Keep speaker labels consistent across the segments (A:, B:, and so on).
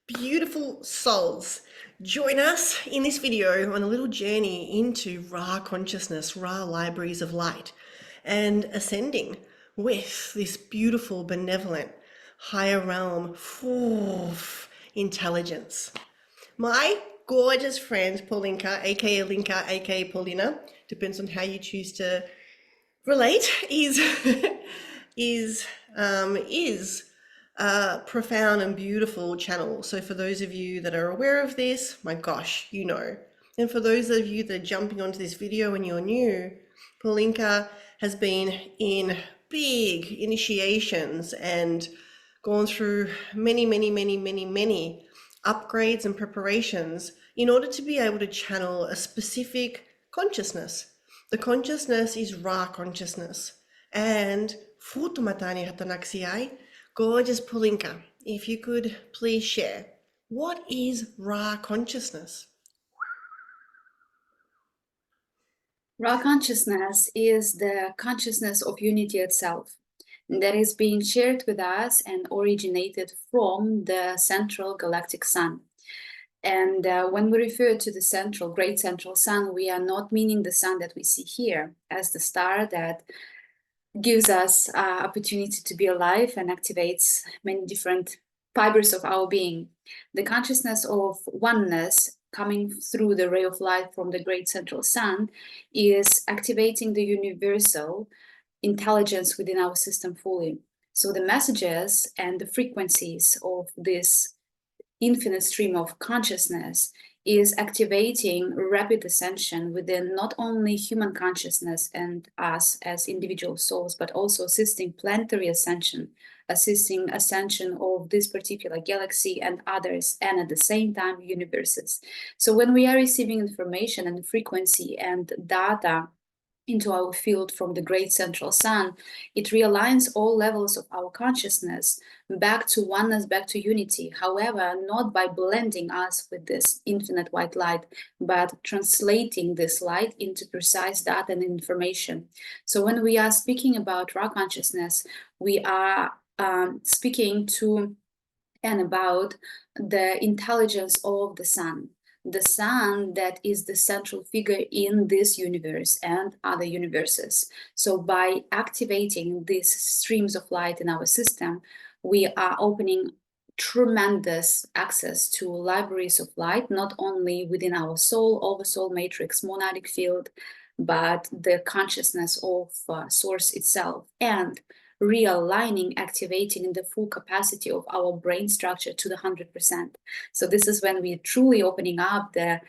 A: Beautiful souls, join us in this video on a little journey into Ra consciousness, Ra libraries of light, and ascending with this beautiful, benevolent, higher realm intelligence. My gorgeous friend Paulinka, aka Linka, aka Paulina, depends on how you choose to relate, is is a profound and beautiful channel. So for those of you that are aware of this, my gosh, you know. And for those of you that are jumping onto this video and you're new, Paulinka has been in big initiations and gone through many upgrades and preparations in order to be able to channel a specific consciousness. The consciousness is Ra consciousness. And Futumatani Hatanaxiai, gorgeous Paulinka, if you could please share, what is Ra consciousness?
B: Ra consciousness is the consciousness of unity itself that is being shared with us and originated from the central galactic sun. And when we refer to the great central sun, we are not meaning the sun that we see here as the star that gives us opportunity to be alive and activates many different fibers of our being. The consciousness of oneness coming through the ray of light from the great central sun is activating the universal intelligence within our system fully. So the messages and the frequencies of this infinite stream of consciousness is activating rapid ascension within not only human consciousness and us as individual souls, but also assisting planetary ascension, assisting ascension of this particular galaxy and others, and at the same time, universes. So when we are receiving information and frequency and data into our field from the great central sun, it realigns all levels of our consciousness back to oneness, back to unity. However, not by blending us with this infinite white light, but translating this light into precise data and information. So when we are speaking about Ra consciousness, we are speaking to and about the intelligence of the sun that is the central figure in this universe and other universes. So by activating these streams of light in our system, we are opening tremendous access to libraries of light, not only within our soul, oversoul matrix, monadic field, but the consciousness of source itself, and realigning, activating the full capacity of our brain structure to the 100%. So this is when we're truly opening up the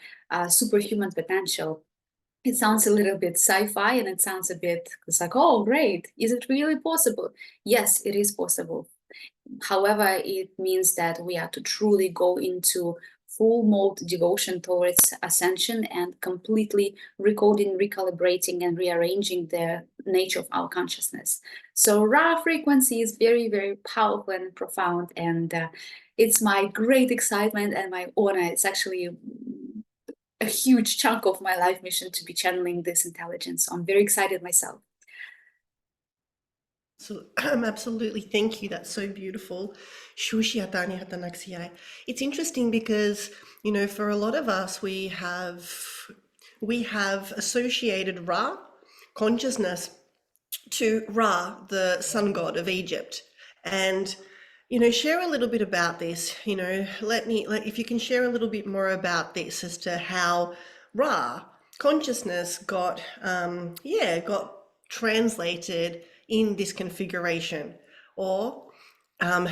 B: superhuman potential. It sounds a little bit sci-fi and it sounds a bit, it's like, oh, great. Is it really possible? Yes, it is possible. However, it means that we have to truly go into full mode devotion towards ascension and completely recoding, recalibrating, and rearranging the nature of our consciousness. So Ra frequency is very powerful and profound, and it's my great excitement and my honor. It's actually a huge chunk of my life mission to be channeling this intelligence. So I'm very excited myself.
A: So absolutely, thank you. That's so beautiful. It's interesting because, you know, for a lot of us, we have associated Ra consciousness to Ra, the sun god of Egypt. And, you know, share a little bit about this. You know, if you can share a little bit more about this as to how Ra consciousness got translated in this configuration. Or a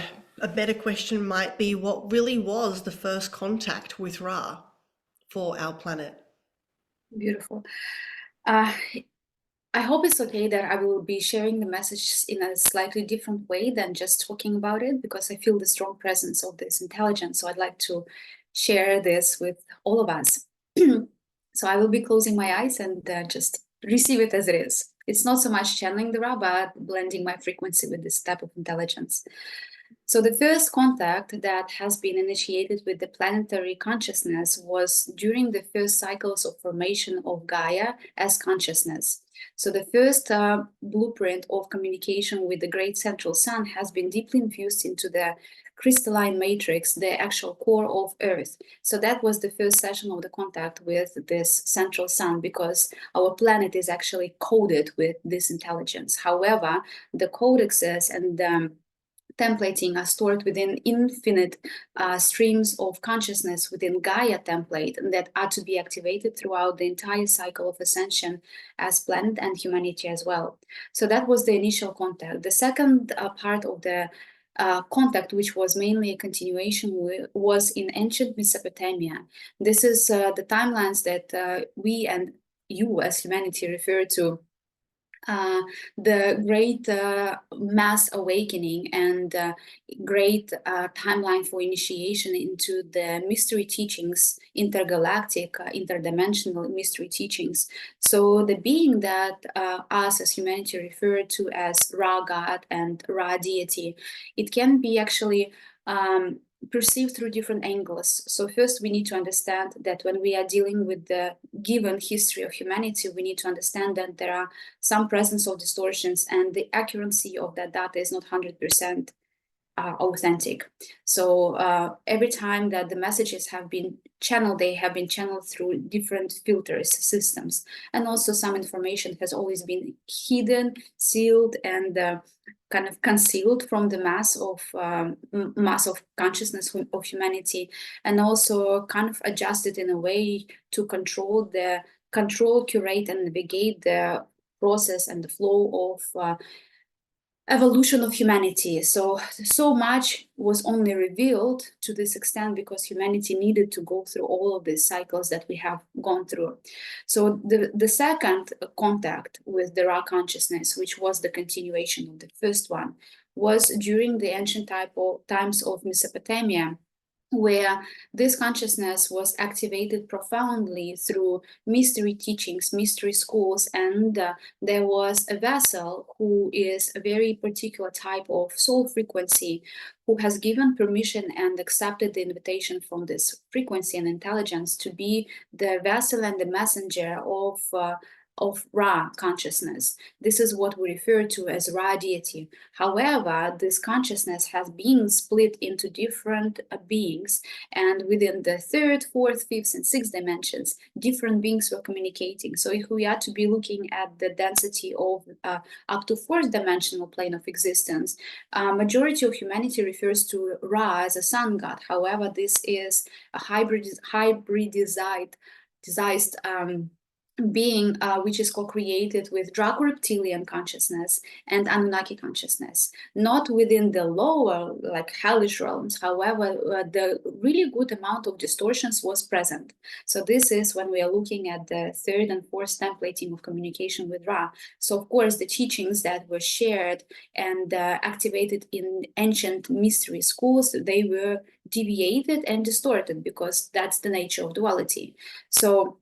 A: better question might be, what really was the first contact with Ra for our planet?
B: Beautiful. I hope it's okay that I will be sharing the message in a slightly different way than just talking about it, because I feel the strong presence of this intelligence. So I'd like to share this with all of us. So I will be closing my eyes and just receive it as it is. It's not so much channeling the Ra, but blending my frequency with this type of intelligence. So the first contact that has been initiated with the planetary consciousness was during the first cycles of formation of Gaia as consciousness. So the first blueprint of communication with the great central sun has been deeply infused into the crystalline matrix, the actual core of Earth. So that was the first session of the contact with this central sun, because our planet is actually coded with this intelligence. However, the codexes and templating are stored within infinite streams of consciousness within Gaia template, and that are to be activated throughout the entire cycle of ascension as planet and humanity as well. So that was the initial contact. The second part of the contact, which was mainly a continuation, was in ancient Mesopotamia. This is the timelines that we and you as humanity refer to the great mass awakening and great timeline for initiation into the mystery teachings, intergalactic, interdimensional mystery teachings. So the being that us as humanity refer to as Ra God and Ra deity, it can be actually perceived through different angles. So first we need to understand that when we are dealing with the given history of humanity, we need to understand that there are some presence of distortions, and the accuracy of that data is not 100% authentic. So every time that the messages have been channeled, they have been channeled through different filters, systems, and also some information has always been hidden, sealed, and kind of concealed from the mass of consciousness of humanity, and also kind of adjusted in a way to control, curate, and navigate the process and the flow of evolution of humanity. So much was only revealed to this extent because humanity needed to go through all of these cycles that we have gone through. So the second contact with the Ra consciousness, which was the continuation of the first one, was during the ancient times of Mesopotamia, where this consciousness was activated profoundly through mystery teachings, mystery schools, and there was a vessel who is a very particular type of soul frequency, who has given permission and accepted the invitation from this frequency and intelligence to be the vessel and the messenger of Ra consciousness. This is what we refer to as Ra deity. However, this consciousness has been split into different beings, and within the third, fourth, fifth, and sixth dimensions, different beings were communicating. So if we are to be looking at the density of up to fourth dimensional plane of existence, majority of humanity refers to Ra as a sun god. However, this is a hybridized being which is co-created with Draco-reptilian consciousness and Anunnaki consciousness, not within the lower, like hellish realms. However, the really good amount of distortions was present. So this is when we are looking at the third and fourth templating of communication with Ra. So of course, the teachings that were shared and activated in ancient mystery schools, they were deviated and distorted because that's the nature of duality. So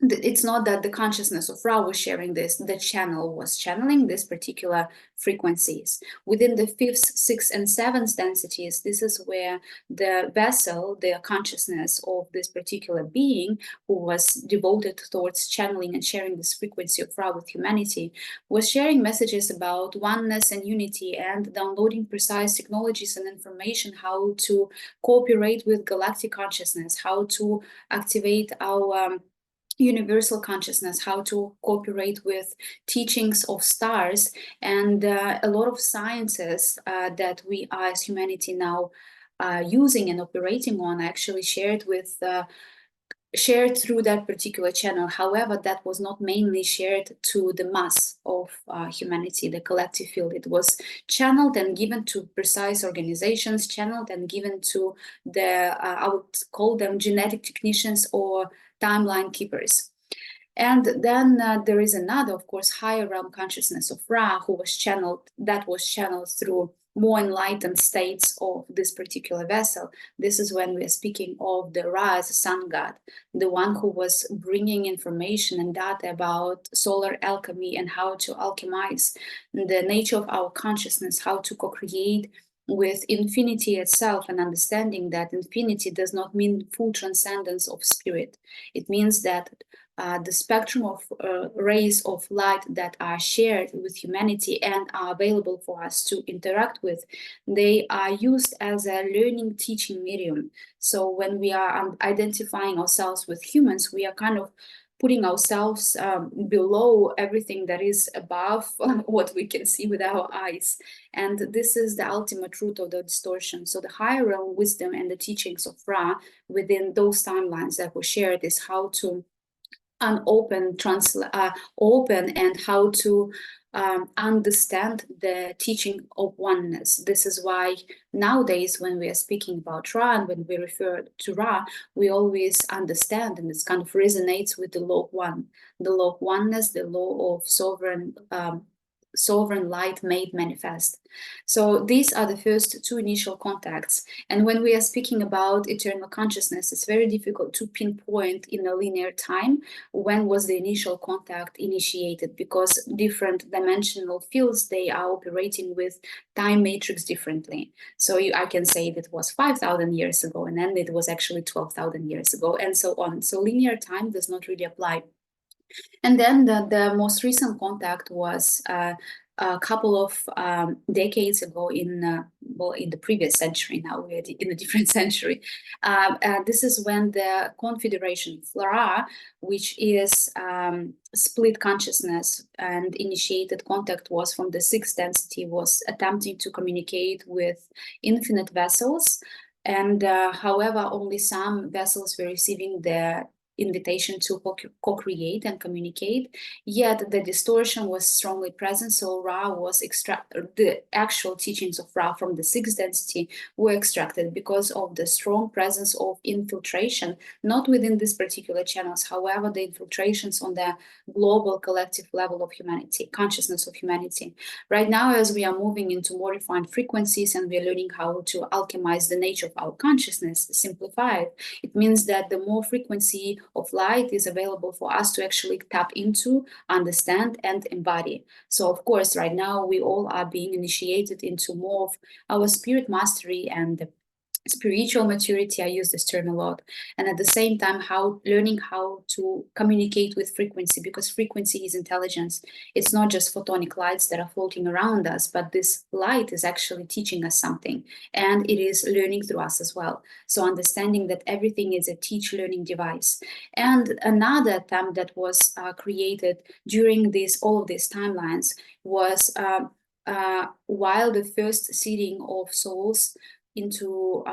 B: it's not that the consciousness of Ra was sharing this, the channel was channeling these particular frequencies. Within the fifth, sixth, and seventh densities, this is where the vessel, the consciousness of this particular being, who was devoted towards channeling and sharing this frequency of Ra with humanity, was sharing messages about oneness and unity and downloading precise technologies and information, how to cooperate with galactic consciousness, how to activate our universal consciousness, how to cooperate with teachings of stars, and a lot of sciences that we are as humanity now using and operating on actually shared through that particular channel. However, that was not mainly shared to the mass of humanity, the collective field. It was channeled and given to precise organizations, channeled and given to I would call them genetic technicians or timeline keepers. And then there is another, of course, higher realm consciousness of Ra, that was channeled through more enlightened states of this particular vessel. This is when we are speaking of the Ra as a sun god, the one who was bringing information and data about solar alchemy and how to alchemize the nature of our consciousness, how to co-create with infinity itself, and understanding that infinity does not mean full transcendence of spirit. It means that the spectrum of rays of light that are shared with humanity and are available for us to interact with, they are used as a learning teaching medium. So when we are identifying ourselves with humans, we are kind of putting ourselves below everything that is above what we can see with our eyes. And this is the ultimate root of the distortion. So the higher realm wisdom and the teachings of Ra within those timelines that were shared is how to open and how to understand the teaching of oneness. This is why nowadays, when we are speaking about Ra and when we refer to Ra, we always understand, and this kind of resonates with the law of one, the law of oneness, the law of sovereign light made manifest. So these are the first two initial contacts. And when we are speaking about eternal consciousness, it's very difficult to pinpoint in a linear time when was the initial contact initiated, because different dimensional fields, they are operating with time matrix differently. So I can say that it was 5,000 years ago, and then it was actually 12,000 years ago, and so on. So linear time does not really apply. And then the most recent contact was a couple of decades ago in the previous century. Now we're in a different century. This is when the Confederation Ra, which is split consciousness and initiated contact, was from the sixth density, was attempting to communicate with infinite vessels. And however, only some vessels were receiving the invitation to co-create and communicate, yet the distortion was strongly present. So Ra was the actual teachings of Ra from the sixth density were extracted because of the strong presence of infiltration, not within these particular channels, however, the infiltrations on the global collective level of humanity, consciousness of humanity. Right now, as we are moving into more refined frequencies and we're learning how to alchemize the nature of our consciousness, simplify it, it means that the more frequency of light is available for us to actually tap into, understand, and embody. So, of course, right now we all are being initiated into more of our spirit mastery and spiritual maturity. I use this term a lot. And at the same time, learning how to communicate with frequency, because frequency is intelligence. It's not just photonic lights that are floating around us, but this light is actually teaching us something, and it is learning through us as well. So understanding that everything is a teach learning device. And another attempt that was created during all of these timelines was while the first seeding of souls into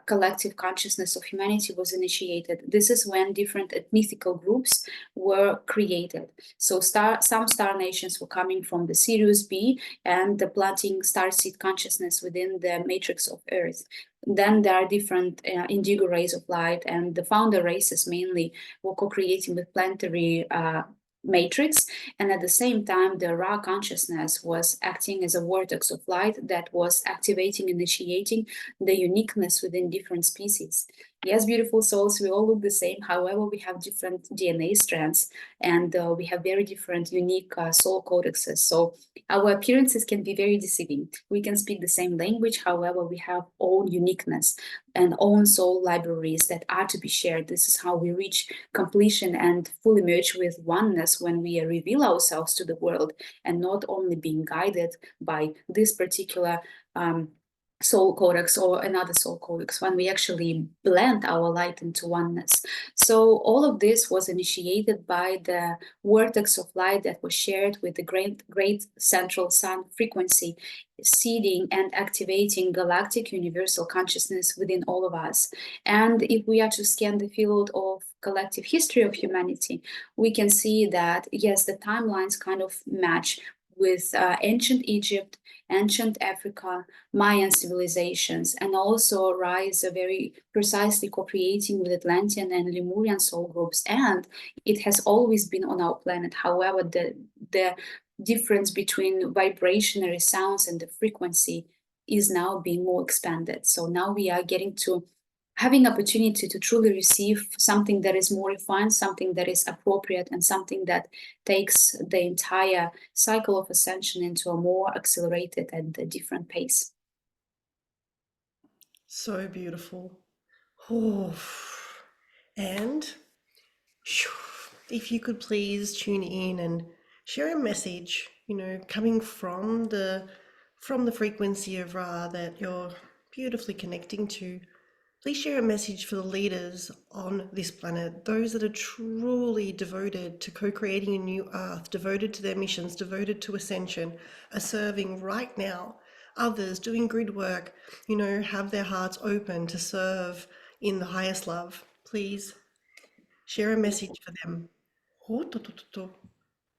B: collective consciousness of humanity was initiated. This is when different ethnical groups were created. So some star nations were coming from the Sirius B and the planting starseed consciousness within the matrix of Earth. Then there are different indigo rays of light, and the founder races mainly were co-creating with planetary matrix, and at the same time the Ra consciousness was acting as a vortex of light that was activating, initiating the uniqueness within different species. Yes, beautiful souls, we all look the same, however we have different DNA strands, and we have very different unique soul codexes. So our appearances can be very deceiving. We can speak the same language, however we have own uniqueness and own soul libraries that are to be shared. This is how we reach completion and fully merge with oneness, when we reveal ourselves to the world and not only being guided by this particular soul codex or another soul codex, when we actually blend our light into oneness. So all of this was initiated by the vortex of light that was shared with the great central sun frequency, seeding and activating galactic universal consciousness within all of us. And if we are to scan the field of collective history of humanity, we can see that, yes, the timelines kind of match with ancient Egypt, ancient Africa, Mayan civilizations, and also rise very precisely co-creating with Atlantean and Lemurian soul groups. And it has always been on our planet. However, the difference between vibrationary sounds and the frequency is now being more expanded. So now we are getting to having opportunity to truly receive something that is more refined, something that is appropriate, and something that takes the entire cycle of ascension into a more accelerated and a different pace.
A: So beautiful. Oh. And if you could please tune in and share a message, coming from the frequency of Ra that you're beautifully connecting to. Please share a message for the leaders on this planet, those that are truly devoted to co-creating a new earth, devoted to their missions, devoted to ascension, are serving right now. Others doing grid work, have their hearts open to serve in the highest love. Please share a message for them.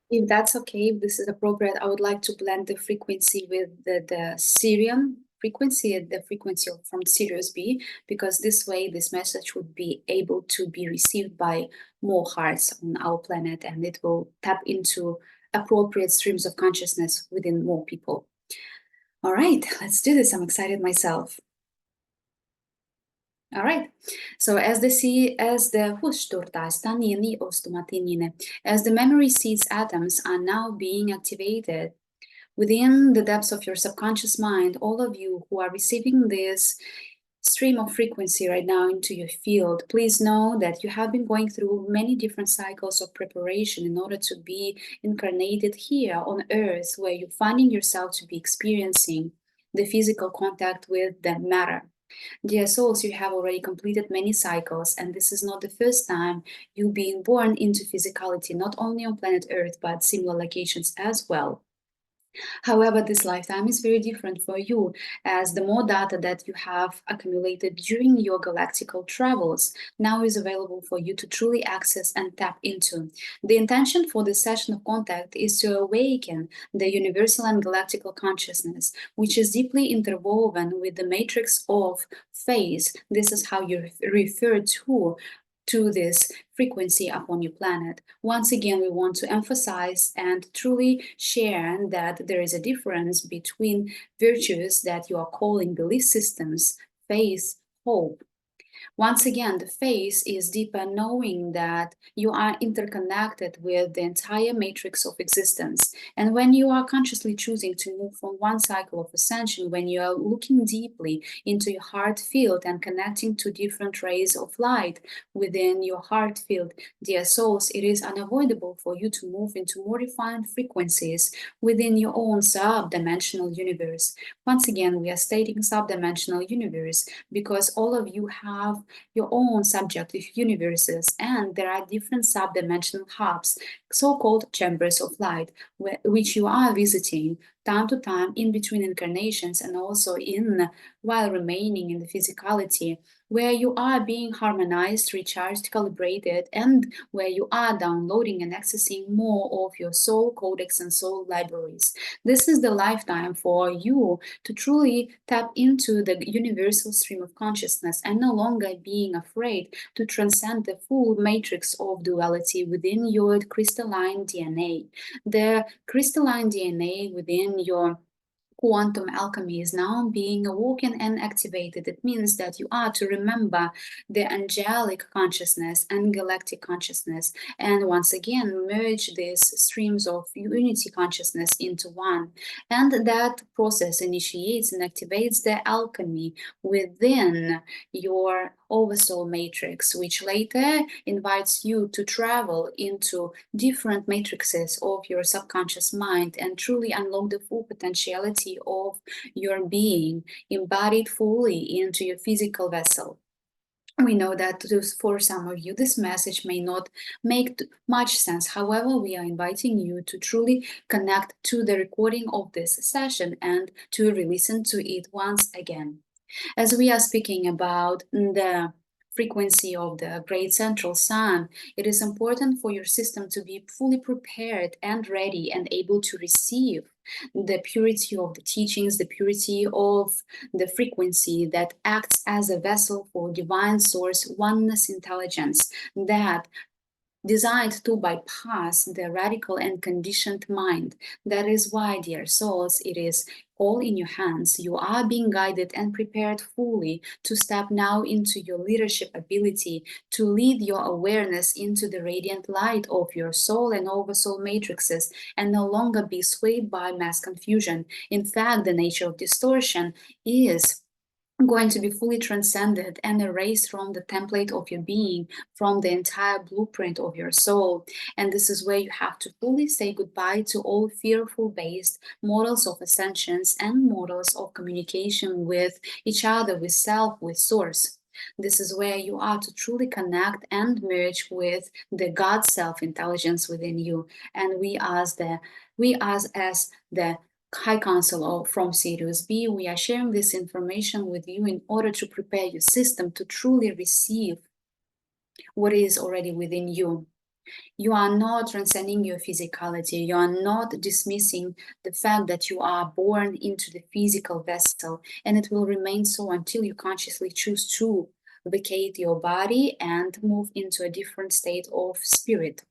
B: If that's okay, if this is appropriate, I would like to blend the frequency with the Syrian frequency, the frequency from Sirius B, because this way this message would be able to be received by more hearts on our planet, and it will tap into appropriate streams of consciousness within more people. All right, let's do this. I'm excited myself. All right. So as the memory seeds atoms are now being activated within the depths of your subconscious mind, all of you who are receiving this stream of frequency right now into your field, please know that you have been going through many different cycles of preparation in order to be incarnated here on Earth, where you're finding yourself to be experiencing the physical contact with the matter. Dear souls, you have already completed many cycles, and this is not the first time you being born into physicality, not only on planet Earth, but similar locations as well. However, this lifetime is very different for you, as the more data that you have accumulated during your galactical travels now is available for you to truly access and tap into. The intention for this session of contact is to awaken the universal and galactical consciousness, which is deeply interwoven with the matrix of phase. This is how you refer to this frequency upon your planet. Once again, we want to emphasize and truly share that there is a difference between virtues that you are calling belief systems, faith, hope. Once again, the phase is deeper, knowing that you are interconnected with the entire matrix of existence. And when you are consciously choosing to move from one cycle of ascension, when you are looking deeply into your heart field and connecting to different rays of light within your heart field, dear souls, it is unavoidable for you to move into more refined frequencies within your own sub-dimensional universe. Once again, we are stating sub-dimensional universe because all of you have your own subjective universes, and there are different sub-dimensional hubs, so-called chambers of light, which you are visiting time to time in between incarnations and also in while remaining in the physicality, where you are being harmonized, recharged, calibrated, and where you are downloading and accessing more of your soul codex and soul libraries. This is the lifetime for you to truly tap into the universal stream of consciousness and no longer being afraid to transcend the full matrix of duality within your crystalline DNA. The crystalline DNA within your quantum alchemy is now being awoken and activated. It means that you are to remember the angelic consciousness and galactic consciousness, and once again merge these streams of unity consciousness into one. And that process initiates and activates the alchemy within your oversoul matrix, which later invites you to travel into different matrices of your subconscious mind and truly unlock the full potentiality of your being, embodied fully into your physical vessel. We know that for some of you, this message may not make much sense. However, we are inviting you to truly connect to the recording of this session and to re-listen to it once again. As we are speaking about the frequency of the great central sun, it is important for your system to be fully prepared and ready and able to receive the purity of the teachings, the purity of the frequency that acts as a vessel for divine source oneness intelligence that designed to bypass the radical and conditioned mind. That is why, dear souls, it is all in your hands. You are being guided and prepared fully to step now into your leadership ability, to lead your awareness into the radiant light of your soul and oversoul matrices, and no longer be swayed by mass confusion. In fact, the nature of distortion is going to be fully transcended and erased from the template of your being, from the entire blueprint of your soul. And this is where you have to fully say goodbye to all fearful based models of ascensions and models of communication with each other, with self, with source. This is where you are to truly connect and merge with the God self intelligence within you. And as the High Council from Sirius B, we are sharing this information with you in order to prepare your system to truly receive what is already within you. You are not transcending your physicality. You are not dismissing the fact that you are born into the physical vessel, and it will remain so until you consciously choose to vacate your body and move into a different state of spirit.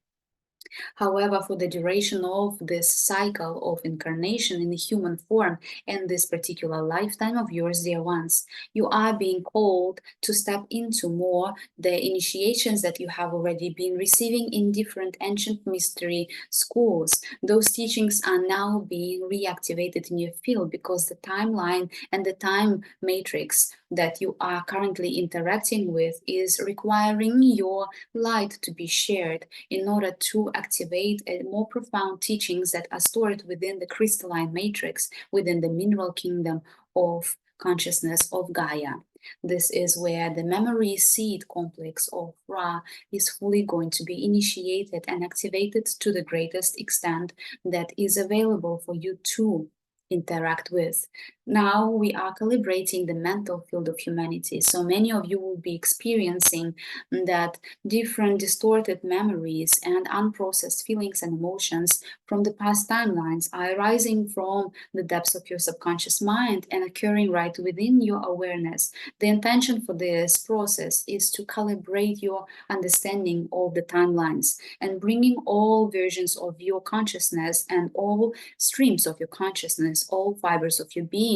B: However, for the duration of this cycle of incarnation in the human form and this particular lifetime of yours, dear ones, you are being called to step into more the initiations that you have already been receiving in different ancient mystery schools. Those teachings are now being reactivated in your field because the timeline and the time matrix that you are currently interacting with is requiring your light to be shared in order to activate more profound teachings that are stored within the crystalline matrix, within the mineral kingdom of consciousness of Gaia. This is where the memory seed complex of Ra is fully going to be initiated and activated to the greatest extent that is available for you to interact with. Now we are calibrating the mental field of humanity. So many of you will be experiencing that different distorted memories and unprocessed feelings and emotions from the past timelines are arising from the depths of your subconscious mind and occurring right within your awareness. The intention for this process is to calibrate your understanding of the timelines and bringing all versions of your consciousness and all streams of your consciousness, all fibers of your being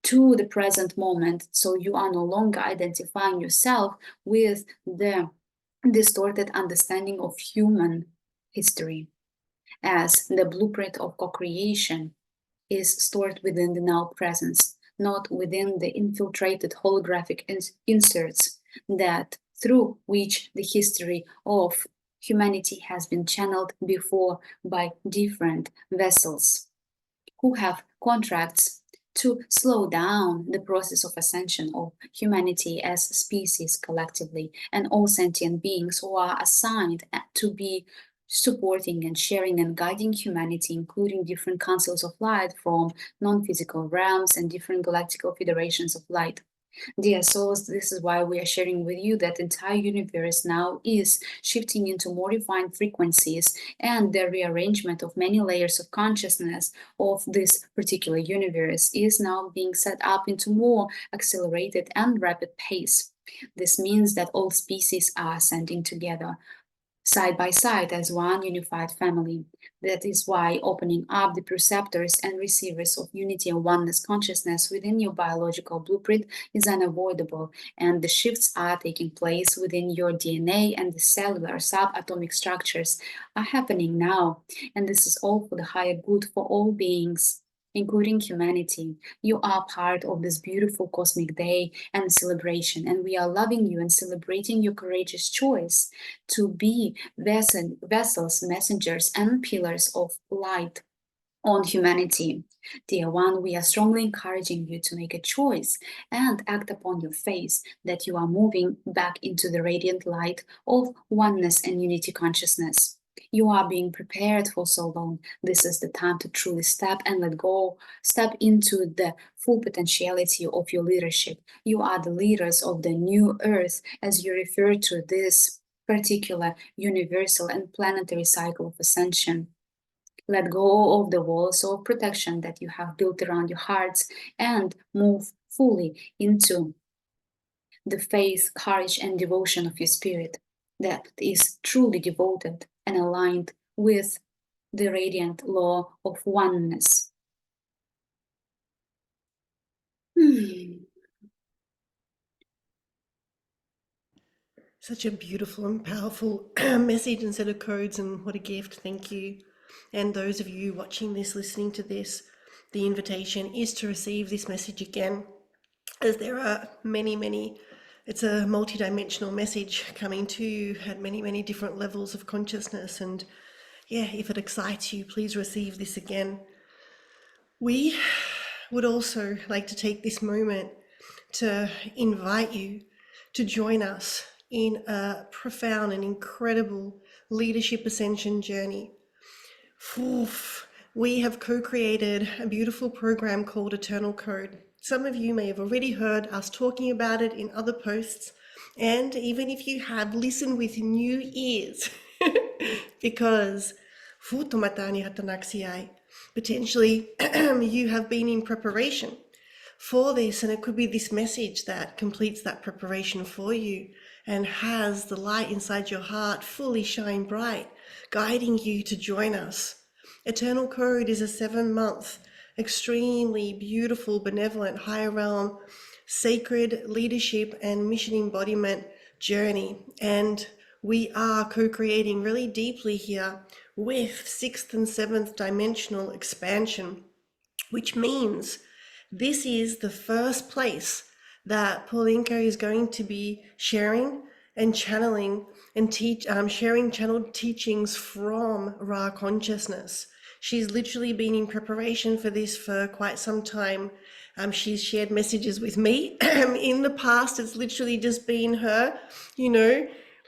B: to the present moment, so you are no longer identifying yourself with the distorted understanding of human history, as the blueprint of co-creation is stored within the now presence, not within the infiltrated holographic inserts that through which the history of humanity has been channeled before by different vessels who have contracts to slow down the process of ascension of humanity as species collectively, and all sentient beings who are assigned to be supporting and sharing and guiding humanity, including different councils of light from non-physical realms and different galactical federations of light. Dear souls, this is why we are sharing with you that the entire universe now is shifting into more refined frequencies, and the rearrangement of many layers of consciousness of this particular universe is now being set up into more accelerated and rapid pace. This means that all species are ascending together, side by side as one unified family. That is why opening up the perceptors and receivers of unity and oneness consciousness within your biological blueprint is unavoidable, and the shifts are taking place within your DNA, and the cellular subatomic structures are happening now. And this is all for the higher good for all beings, including humanity. You are part of this beautiful cosmic day and celebration, and we are loving you and celebrating your courageous choice to be vessels, messengers, and pillars of light on humanity. Dear one, we are strongly encouraging you to make a choice and act upon your faith that you are moving back into the radiant light of oneness and unity consciousness. You are being prepared for so long. This is the time to truly step and let go, step into the full potentiality of your leadership. You are the leaders of the new earth, as you refer to this particular universal and planetary cycle of ascension. Let go of the walls of protection that you have built around your hearts and move fully into the faith, courage, and devotion of your spirit that is truly devoted and aligned with the radiant law of oneness.
A: Such a beautiful and powerful message and set of codes, and what a gift. Thank you. And those of you watching this, listening to this, the invitation is to receive this message again. as there are many, it's a multidimensional message coming to you at many different levels of consciousness. And yeah, if it excites you, please receive this again. We would also like to take this moment to invite you to join us in a profound and incredible leadership ascension journey. Oof. We have co-created a beautiful program called Eternal Code. Some of you may have already heard us talking about it in other posts, and even if you have, listen with new ears, because potentially you have been in preparation for this, and it could be this message that completes that preparation for you and has the light inside your heart fully shine bright, guiding you to join us. Eternal Code is a 7-month, extremely beautiful, benevolent, higher realm, sacred leadership and mission embodiment journey. And we are co-creating really deeply here with 6th and 7th dimensional expansion, which means this is the first place that Paulinka is going to be sharing and channeling and sharing channeled teachings from Ra consciousness. She's literally been in preparation for this for quite some time. She's shared messages with me. In the past, it's literally just been her,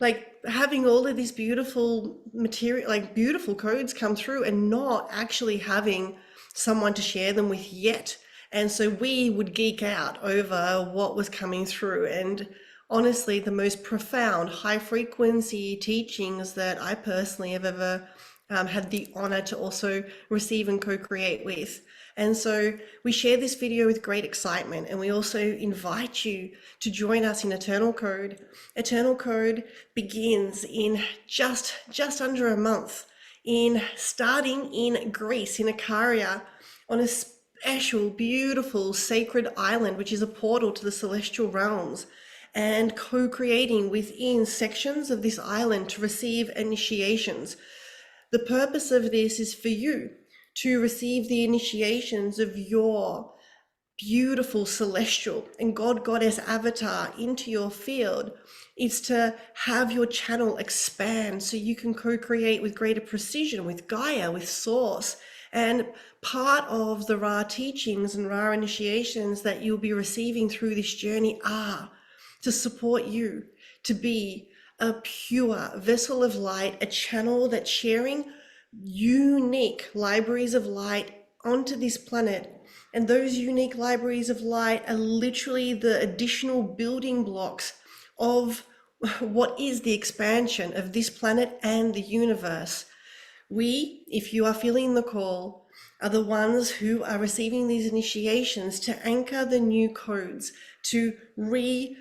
A: like having all of this beautiful material, like beautiful codes come through and not actually having someone to share them with yet. And so we would geek out over what was coming through. And honestly, the most profound, high frequency teachings that I personally have ever had the honor to also receive and co-create with. And so we share this video with great excitement, and we also invite you to join us in Eternal Code. Eternal Code begins in just under a month, starting in Greece, in Ikaria, on a special, beautiful, sacred island, which is a portal to the celestial realms, and co-creating within sections of this island to receive initiations. The purpose of this is for you to receive the initiations of your beautiful celestial and God Goddess avatar into your field. Is to have your channel expand so you can co-create with greater precision with Gaia, with Source. And part of the Ra teachings and Ra initiations that you'll be receiving through this journey are to support you to be a pure vessel of light, a channel that's sharing unique libraries of light onto this planet. And those unique libraries of light are literally the additional building blocks of what is the expansion of this planet and the universe. We, if you are feeling the call, are the ones who are receiving these initiations to anchor the new codes, to renovate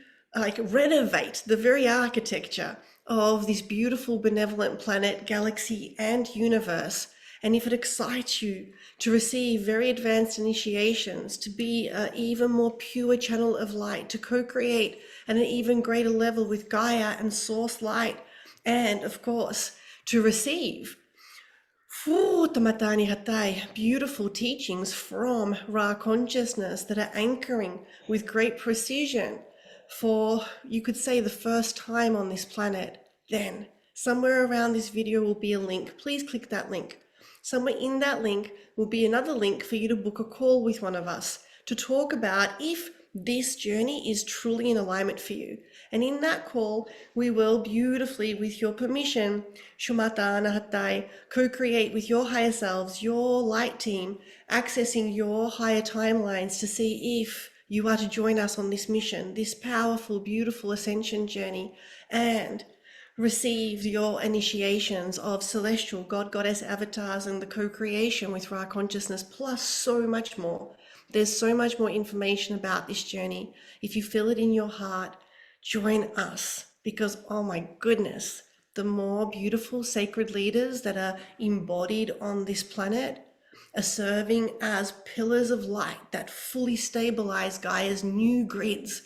A: the very architecture of this beautiful benevolent planet, galaxy, and universe. And if it excites you to receive very advanced initiations, to be an even more pure channel of light, to co-create at an even greater level with Gaia and Source light, and of course, to receive beautiful teachings from Ra consciousness that are anchoring with great precision for, you could say, the first time on this planet. Then somewhere around this video will be a link. Please click that link. Somewhere in that link will be another link for you to book a call with one of us to talk about if this journey is truly in alignment for you. And in that call, we will beautifully, with your permission, co-create with your higher selves, your light team, accessing your higher timelines to see if you are to join us on this mission, this powerful, beautiful ascension journey, and receive your initiations of celestial God Goddess avatars and the co-creation with Ra consciousness, plus so much more. There's so much more information about this journey. If you feel it in your heart, join us, because oh my goodness, the more beautiful sacred leaders that are embodied on this planet are serving as pillars of light that fully stabilize Gaia's new grids,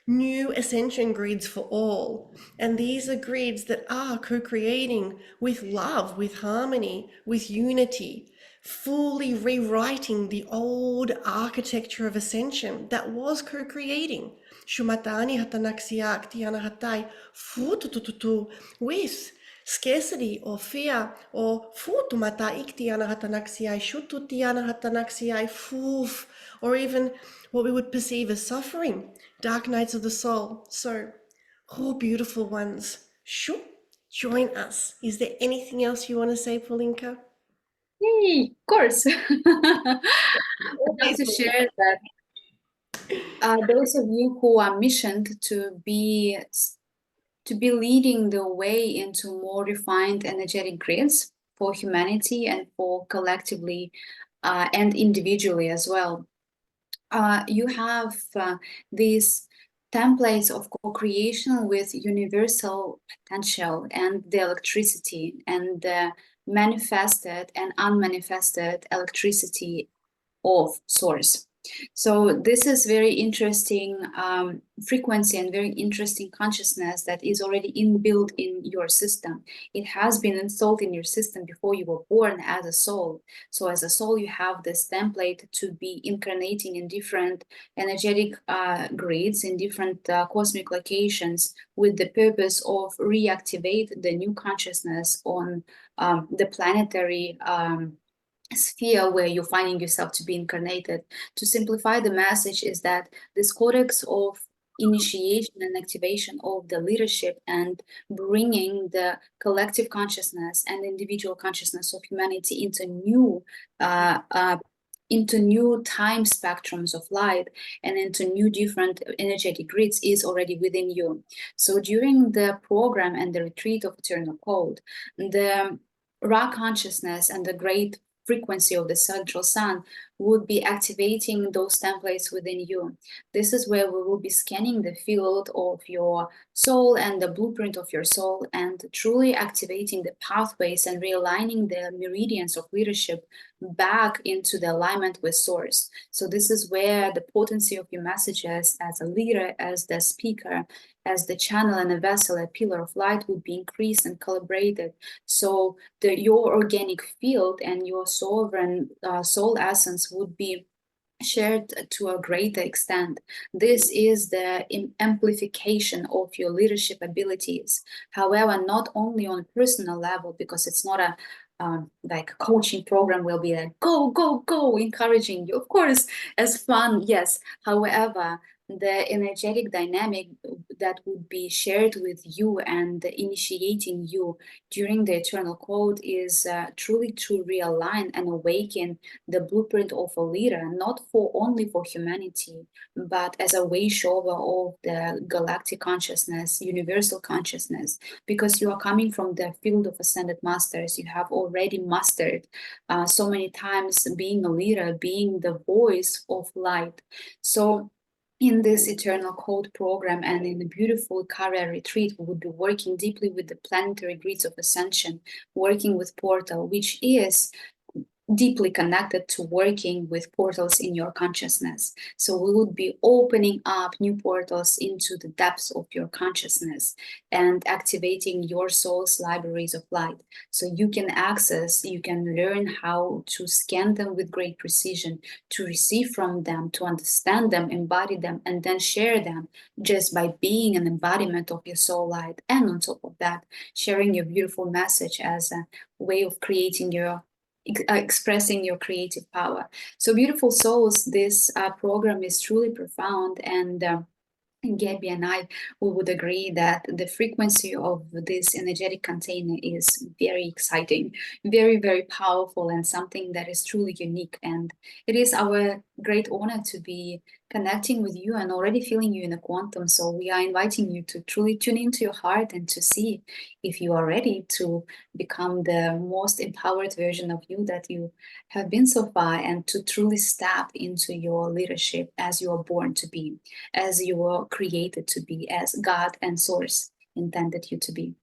A: new ascension grids for all. And these are grids that are co-creating with love, with harmony, with unity fully rewriting the old architecture of ascension that was co-creating. Shumatani hatanaksiak tiana hatai fututututu with scarcity or fear or futumata iktiana hatanaksiai shututiana hatanaksiai fuf, or even what we would perceive as suffering, dark nights of the soul. So, oh beautiful ones, shu, join us. Is there anything else you want to say, Paulinka?
B: Yay, of course. I'd love to share that those of you who are missioned to be leading the way into more refined energetic grids for humanity and for collectively and individually as well. You have these templates of co-creation with universal potential and the electricity and the manifested and unmanifested electricity of source. So this is very interesting frequency and very interesting consciousness that is already inbuilt in your system. It has been installed in your system before you were born as a soul. So as a soul, you have this template to be incarnating in different energetic grids, in different cosmic locations, with the purpose of reactivate the new consciousness on the planetary sphere where you're finding yourself to be incarnated. To simplify the message is that this codex of initiation and activation of the leadership and bringing the collective consciousness and individual consciousness of humanity into new time spectrums of light and into new different energetic grids is already within you. So during the program and the retreat of Eternal Code, the raw consciousness and the great frequency of the central sun would be activating those templates within you. This is where we will be scanning the field of your soul and the blueprint of your soul and truly activating the pathways and realigning the meridians of leadership back into the alignment with source. So this is where the potency of your messages as a leader, as the speaker, as the channel and a vessel, a pillar of light would be increased and calibrated. So your organic field and your sovereign soul essence would be shared to a greater extent. This is the amplification of your leadership abilities. However, not only on a personal level, because it's not a like coaching program will be like go go go encouraging you, of course, as fun, yes. However, the energetic dynamic that would be shared with you and initiating you during the Eternal Code is truly to realign and awaken the blueprint of a leader, not for only for humanity, but as a way shower of the galactic consciousness, universal consciousness, because you are coming from the field of ascended masters. You have already mastered so many times being a leader, being the voice of light. So in this Eternal Code program and in the beautiful career retreat, we would be working deeply with the planetary grids of ascension, working with portal, which is deeply connected to working with portals in your consciousness. So we would be opening up new portals into the depths of your consciousness and activating your soul's libraries of light. So you can access, you can learn how to scan them with great precision, to receive from them, to understand them, embody them, and then share them just by being an embodiment of your soul light. And on top of that, sharing your beautiful message as a way of creating your expressing your creative power. So beautiful souls, this program is truly profound, and Gaby and I, we would agree that the frequency of this energetic container is very exciting, very, very powerful, and something that is truly unique. And it is our great honor to be connecting with you and already feeling you in a quantum. So we are inviting you to truly tune into your heart and to see if you are ready to become the most empowered version of you that you have been so far, and to truly step into your leadership as you are born to be, as you were created to be, as God and Source intended you to be.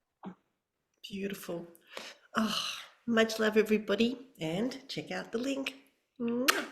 A: Beautiful. Oh, much love, everybody, and check out the link. Mwah.